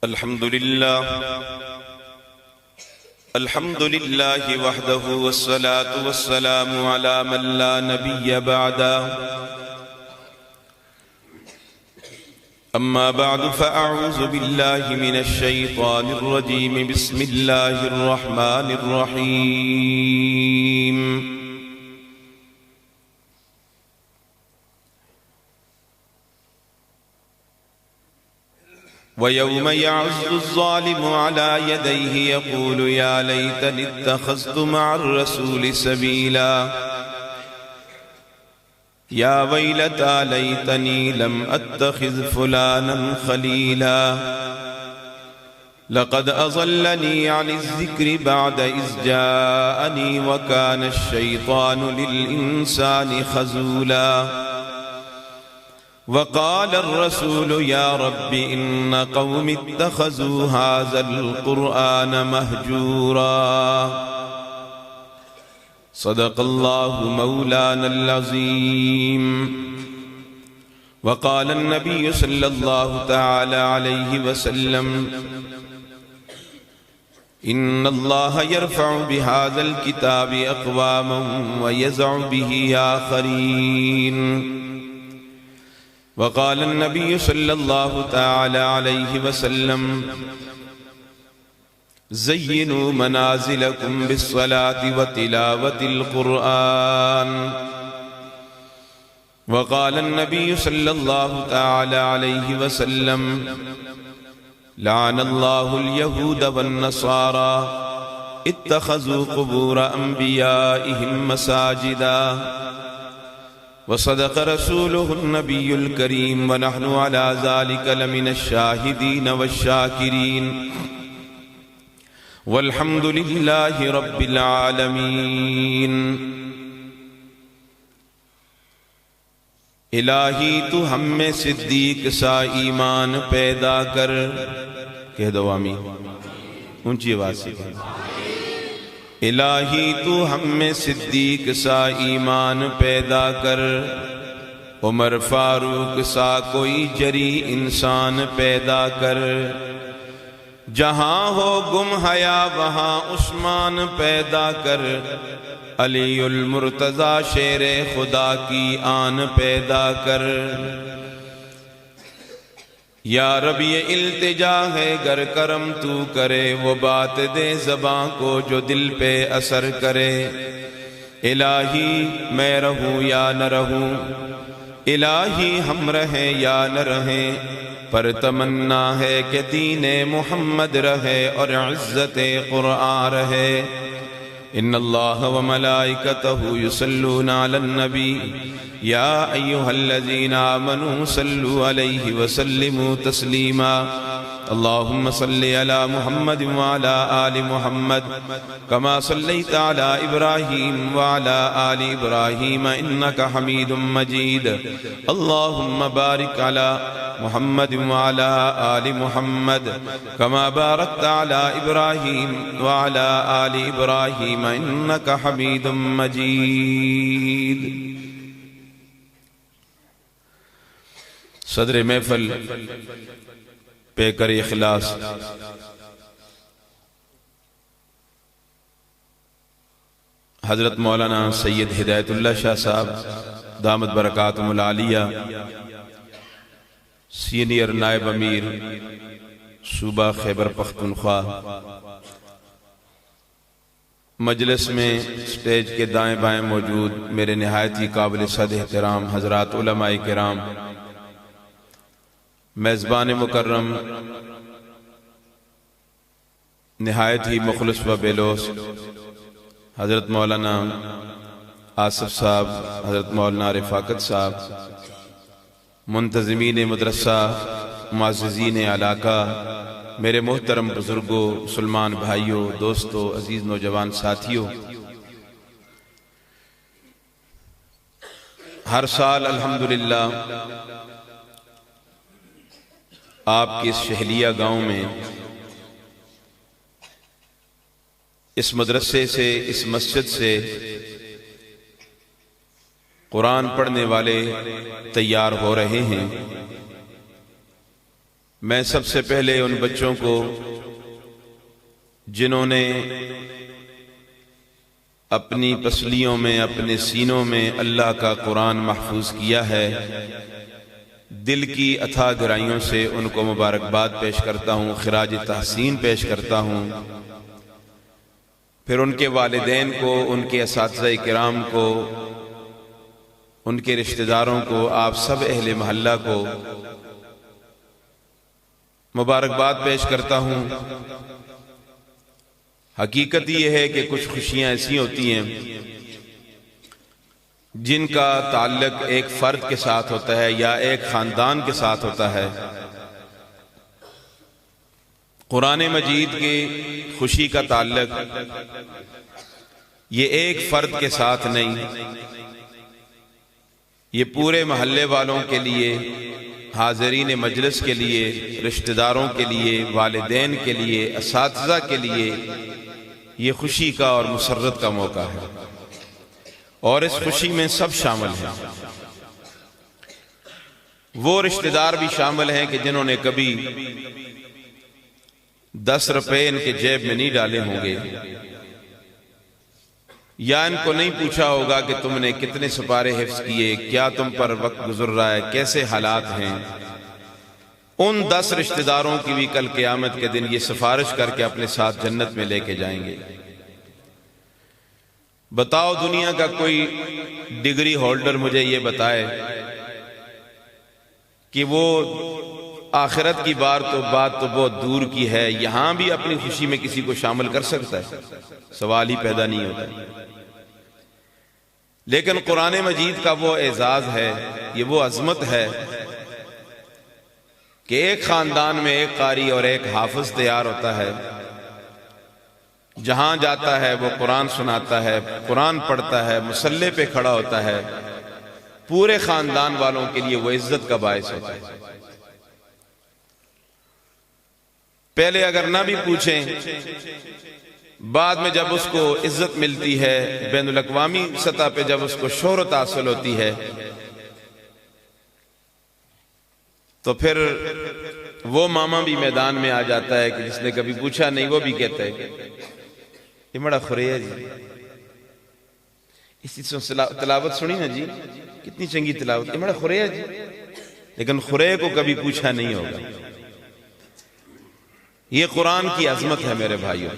الحمد لله وحده والصلاة والسلام على من لا نبي بعده. أما بعد فأعوذ بالله من الشيطان الرجيم. بسم الله الرحمن الرحيم. ويوم يعض الظالم على يديه يقول يا ليتني اتخذت مع الرسول سبيلا يا ويلتى ليتني لم أتخذ فلانا خليلا لقد أضلني عن الذكر بعد إذ جاءني وكان الشيطان للإنسان خذولا وقال الرسول يا رب إن قوم اتخذوا هذا القرآن مهجورا. صدق الله مولانا العظيم. وقال النبي صلى الله تعالى عليه وسلم إن الله يرفع بهذا الكتاب أقواما ويزع به آخرين. وقال النبي صلى الله تعالى عليه وسلم زينوا منازلكم بالصلاة وتلاوة القرآن. وقال النبي صلى الله تعالى عليه وسلم لعن الله اليهود والنصارى اتخذوا قبور أنبيائهم مساجدا. وصدق رسوله النبي الكريم ونحن على ذلك لمن الشاهدين والشاكرين والحمد لله رب العالمين. الہی تو ہم میں صدیق سا ایمان پیدا کر. کہہ دو آمین اونچی آواز سے. الہی تو ہم میں صدیق سا ایمان پیدا کر. عمر فاروق سا کوئی جری انسان پیدا کر. جہاں ہو گم حیا وہاں عثمان پیدا کر. علی المرتضی شیر خدا کی آن پیدا کر. یا رب یہ التجا ہے گر کرم تو کرے وہ بات دے زباں کو جو دل پہ اثر کرے. الہی میں رہوں یا نہ رہوں، الہی ہم رہیں یا نہ رہیں، پر تمنا ہے کہ دین محمد رہے اور عزت قرآن رہے. ان اللہ وملائکتہ یصلون علی النبی یا ایہا الذین آمنوا صلوا علیہ وسلموا تسلیما. اللہم صلی علی محمد وعلی آل محمد کما صلیت علی ابراہیم وعلی آل ابراہیم انکا حمید مجید. اللہم بارک علی محمد وعلی آل محمد کما بارکت علی ابراہیم وعلی آل ابراہیم انکا حمید مجید. صدر محفل پہ کر اخلاص حضرت مولانا سید ہدایت اللہ شاہ صاحب دامت برکاتہم العالیہ، سینئر نائب امیر صوبہ خیبر پختونخوا، مجلس میں سٹیج کے دائیں بائیں موجود میرے نہایت ہی قابل صد احترام حضرات علماء کرام، میزبان مکرم، نہایت ہی مخلص و بیلوس حضرت مولانا آصف صاحب، حضرت مولانا رفاقت صاحب، منتظمین مدرسہ، معززین علاقہ، میرے محترم بزرگوں، مسلمان بھائیوں، دوستوں، عزیز نوجوان ساتھیوں، ہر سال الحمدللہ آپ کی اس شہلیہ گاؤں میں اس مدرسے سے، اس مسجد سے قرآن پڑھنے والے تیار ہو رہے ہیں. میں سب سے پہلے ان بچوں کو جنہوں نے اپنی پسلیوں میں، اپنے سینوں میں اللہ کا قرآن محفوظ کیا ہے، دل کی اتھاہ گہرائیوں سے ان کو مبارکباد پیش کرتا ہوں، خراج تحسین پیش کرتا ہوں۔ پھر ان کے والدین کو، ان کے اساتذہ کرام کو، ان کے رشتہ داروں کو، آپ سب اہل محلہ کو مبارکباد پیش کرتا ہوں۔ حقیقت یہ ہے کہ کچھ خوشیاں ایسی ہوتی ہیں جن کا تعلق ایک فرد کے ساتھ ہوتا ہے یا ایک خاندان کے ساتھ ہوتا ہے۔ قرآن مجید کی خوشی کا تعلق یہ ایک فرد کے ساتھ نہیں، یہ پورے محلے والوں کے لیے، حاضرین مجلس کے لیے، رشتہ داروں کے لیے، والدین کے لیے، اساتذہ کے لیے یہ خوشی کا اور مسرت کا موقع ہے، اور اس خوشی میں سب شامل ہیں۔ وہ رشتہ دار بھی شامل ہیں کہ جنہوں نے کبھی 10 روپے ان کے جیب میں نہیں ڈالے ہوں گے، یا ان کو نہیں پوچھا ہوگا کہ تم نے کتنے سپارے حفظ کیے، کیا تم پر وقت گزر رہا ہے، کیسے حالات ہیں۔ ان 10 رشتہ داروں کی بھی کل قیامت کے دن یہ سفارش کر کے اپنے ساتھ جنت میں لے کے جائیں گے۔ بتاؤ دنیا کا کوئی ڈگری ہولڈر مجھے یہ بتائے کہ وہ آخرت کی بات تو بہت دور کی ہے، یہاں بھی اپنی خوشی میں کسی کو شامل کر سکتا ہے؟ سوال ہی پیدا نہیں ہوتا۔ لیکن قرآن مجید کا وہ اعزاز ہے، یہ وہ عظمت ہے کہ ایک خاندان میں ایک قاری اور ایک حافظ تیار ہوتا ہے، جہاں جاتا ہے وہ قرآن سناتا ہے، قرآن پڑھتا ہے، مصلی پہ کھڑا ہوتا ہے، پورے خاندان والوں کے لیے وہ عزت کا باعث ہوتا ہے۔ پہلے اگر نہ بھی پوچھیں، بعد میں جب اس کو عزت ملتی ہے، بین الاقوامی سطح پہ جب اس کو شہرت حاصل ہوتی ہے، تو پھر وہ ماما بھی میدان میں آ جاتا ہے کہ جس نے کبھی پوچھا نہیں، وہ بھی کہتا ہے یہ بڑا خورے ہے جی، اسی سے تلاوت سنی نا جی، کتنی چنگی تلاوت، یہ بڑا خورے ہے جی، لیکن خورے کو کبھی پوچھا نہیں ہوگا۔ یہ قرآن کی عظمت ہے میرے بھائیوں،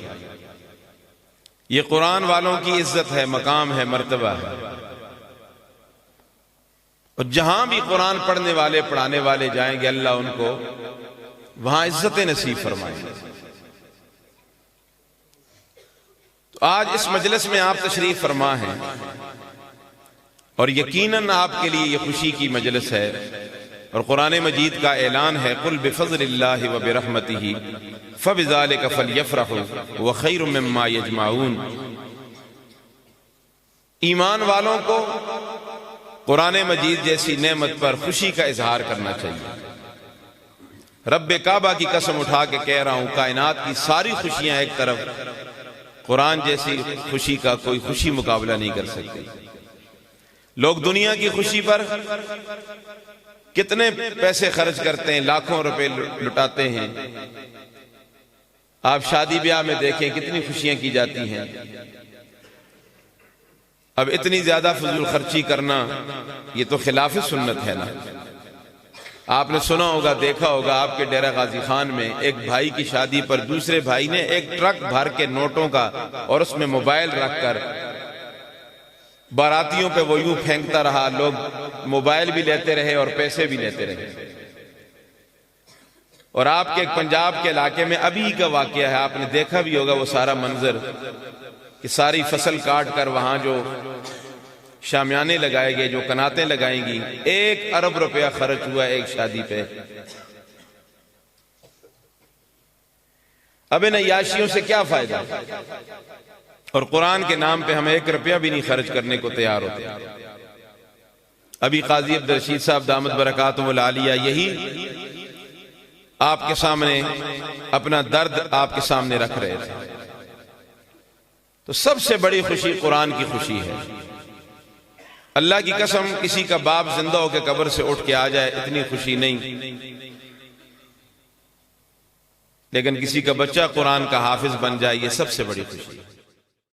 یہ قرآن والوں کی عزت ہے، مقام ہے، مرتبہ ہے، اور جہاں بھی قرآن پڑھنے والے، پڑھانے والے جائیں گے، اللہ ان کو وہاں عزت نصیب فرمائیں گے۔ تو آج اس مجلس میں آپ تشریف فرما ہیں، اور یقیناً آپ کے لیے یہ خوشی کی مجلس ہے، اور قرآن مجید کا اعلان ہے قُلْ بِفَضْلِ اللَّهِ وَبِرَحْمَتِهِ فَبِذَلِكَ فَلْيَفْرَحُوا وَخَيْرٌ مِّمَّا يَجْمَعُونَ۔ ایمان والوں کو قرآن مجید جیسی نعمت پر خوشی کا اظہار کرنا چاہیے۔ رب کعبہ کی قسم اٹھا کے کہہ رہا ہوں، کائنات کی ساری خوشیاں ایک طرف، قرآن جیسی خوشی کا کوئی خوشی مقابلہ نہیں کر سکتی۔ لوگ دنیا کی خوشی پر کتنے پیسے خرچ کرتے ہیں، لاکھوں روپے لٹاتے ہیں۔ آپ شادی بیاہ میں دیکھیں کتنی خوشیاں کی جاتی ہیں۔ اب اتنی زیادہ فضول خرچی کرنا یہ تو خلاف سنت ہے نا۔ آپ نے سنا ہوگا، دیکھا ہوگا، آپ کے ڈیرہ غازی خان میں ایک بھائی کی شادی پر دوسرے بھائی نے ایک ٹرک بھر کے نوٹوں کا اور اس میں موبائل رکھ کر باراتیوں پہ وہ یوں پھینکتا رہا، لوگ موبائل بھی لیتے رہے اور پیسے بھی لیتے رہے۔ اور آپ کے پنجاب کے علاقے میں ابھی کا واقعہ ہے، آپ نے دیکھا بھی ہوگا وہ سارا منظر کہ ساری فصل کاٹ کر وہاں جو شامیانے لگائے گئے، جو کناتیں لگائیں گی، 1 ارب روپیہ خرچ ہوا ایک شادی پہ۔ اب ان عیاشیوں سے کیا فائدہ؟ اور قرآن کے نام پہ ہم 1 روپیہ بھی نہیں خرچ کرنے کو تیار ہوتے۔ ابھی قاضی عبدالرشید صاحب دامت برکاتہم العالیہ یہی آپ کے سامنے اپنا درد آپ کے سامنے رکھ رہے تھے۔ تو سب سے بڑی خوشی قرآن کی خوشی ہے۔ اللہ کی قسم کسی کا باپ زندہ ہو کے قبر سے اٹھ کے آ جائے اتنی خوشی نہیں، لیکن کسی کا بچہ قرآن کا حافظ بن جائے، یہ سب سے بڑی خوشی ہے۔